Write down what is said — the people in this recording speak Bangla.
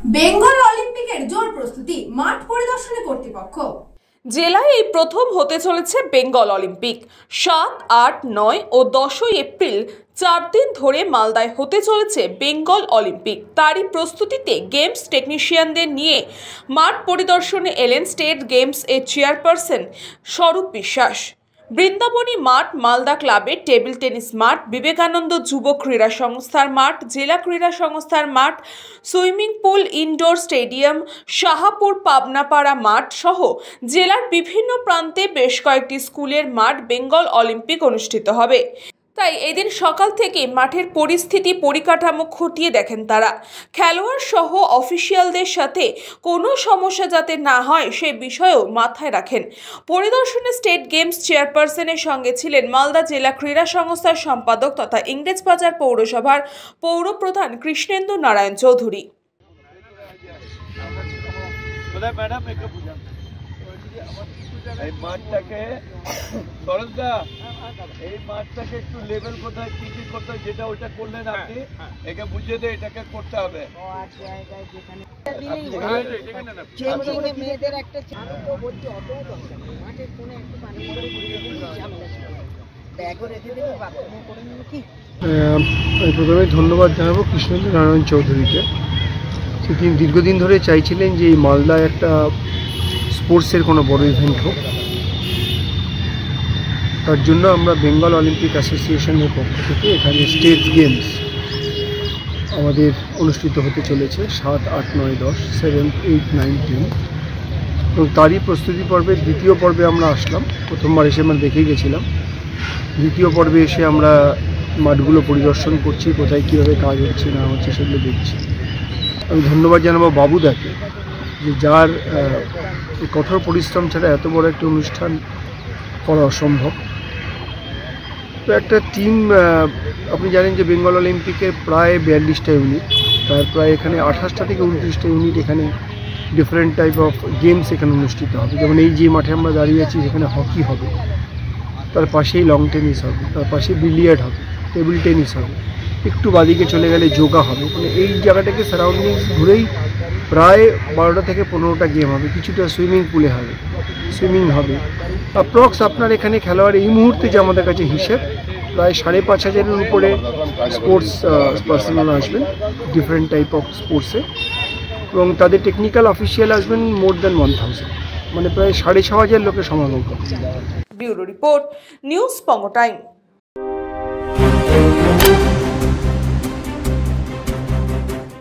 বেঙ্গল অলিম্পিকের জোর প্রস্তুতি, মাঠ পরিদর্শনে কর্তৃপক্ষ। জেলায় এই প্রথম হতে চলেছে বেঙ্গল অলিম্পিক। 7, 8, 9 ও 10 এপ্রিল 4 দিন ধরে মালদায় হতে চলেছে বেঙ্গল অলিম্পিক। তারই প্রস্তুতিতে গেমস টেকনিশিয়ানদের নিয়ে মাঠ পরিদর্শনে এলেন স্টেট গেমস এর চেয়ারপারসন স্বরূপ বিশ্বাস। বৃন্দাবনী মাঠ, মালদা ক্লাবের টেবিল টেনিস মাঠ, বিবেকানন্দ যুব ক্রীড়া সংস্থার মাঠ, জেলা ক্রীড়া সংস্থার মাঠ, swimming pool, indoor stadium, Shahapur Pabnapara মাঠ সহ জেলার বিভিন্ন প্রান্তে বেশ কয়েকটি স্কুলের মাঠ বেঙ্গল অলিম্পিক অনুষ্ঠিত হবে। তাই এদিন সকাল থেকে মাঠের পরিস্থিতি পরিকাঠামো খতিয়ে দেখেন তারা। খেলোয়াড় সহ অফিসিয়ালদের সাথে কোনো সমস্যা যাতে না হয় সে বিষয়েও মাথায় রাখেন। পরিদর্শনে স্টেট গেমস চেয়ারপারসনের সঙ্গে ছিলেন মালদা জেলা ক্রীড়া সংস্থার সম্পাদক তথা ইংরেজবাজার পৌরসভার পৌরপ্রধান কৃষ্ণেন্দু নারায়ণ চৌধুরী। এই মাঠটাকে সরলদা, এই মাঠটাকে একটু লেভেল কোথায় কি কি করতে হয়, যেটা ওটা করলেন আপনি, একে বুঝিয়ে দিয়ে এটাকে করতে হবে। প্রথমে ধন্যবাদ জানাবো কৃষ্ণেন্দু নারায়ণ চৌধুরীকে। তিনি দীর্ঘদিন ধরে চাইছিলেন যে এই মালদায় একটা স্পোর্টসের কোনো বড় ইভেন্ট হোক। তার জন্য আমরা বেঙ্গল অলিম্পিক অ্যাসোসিয়েশনের পক্ষ থেকে এখানে স্টেট গেমস আমাদের অনুষ্ঠিত হতে চলেছে 7, 8, 9, 10, 7, 8, 9, 10 এবং তারই প্রস্তুতি পর্বের দ্বিতীয় পর্বে আমরা আসলাম। প্রথমবার এসে আমরা দেখেই গেছিলাম। দ্বিতীয় পর্বে এসে আমরা মাঠগুলো পরিদর্শন করছি, কোথায় কীভাবে কাজ হচ্ছে না হচ্ছে সেগুলো দেখছি। আমি ধন্যবাদ জানাবো বাবুদাকে, যে যার কঠোর পরিশ্রম ছাড়া এত বড় একটা অনুষ্ঠান করা অসম্ভব। তো একটা টিম, আপনি জানেন যে বেঙ্গল অলিম্পিকে প্রায় 42টা ইউনিট, তার প্রায় এখানে 28টা থেকে 29টা ইউনিট এখানে ডিফারেন্ট টাইপ অফ গেমস এখানে অনুষ্ঠিত হবে। যেমন এই যে মাঠে আমরা দাঁড়িয়ে আছি, সেখানে হকি হবে, তার পাশেই লং টেনিস হবে, তার পাশে বিলিয়ার্ড হবে, টেবিল টেনিস হবে, একটু বাদিকে চলে গেলে যোগা হবে। মানে এই জায়গাটাকে সারাউন্ডিংস ঘুরেই প্রায় 12টা থেকে 15টা গেম হবে। কিছুটা সুইমিং পুলে হবে, সুইমিং হবে। অ্যাপ্রক্স আপনার এখানে খেলোয়াড় এই মুহূর্তে যে আমাদের কাছে হিসেব, প্রায় 5,500-এর উপরে স্পোর্টস পার্সোনাল আসবেন ডিফারেন্ট টাইপ অফ স্পোর্টসে, এবং তাদের টেকনিক্যাল অফিসিয়াল আসবেন মোর দ্যান 1000, মানে প্রায় 6,500 লোকের সমাগম করবে। ব্যুরো রিপোর্ট, নিউজ পঙ্গ টাইম।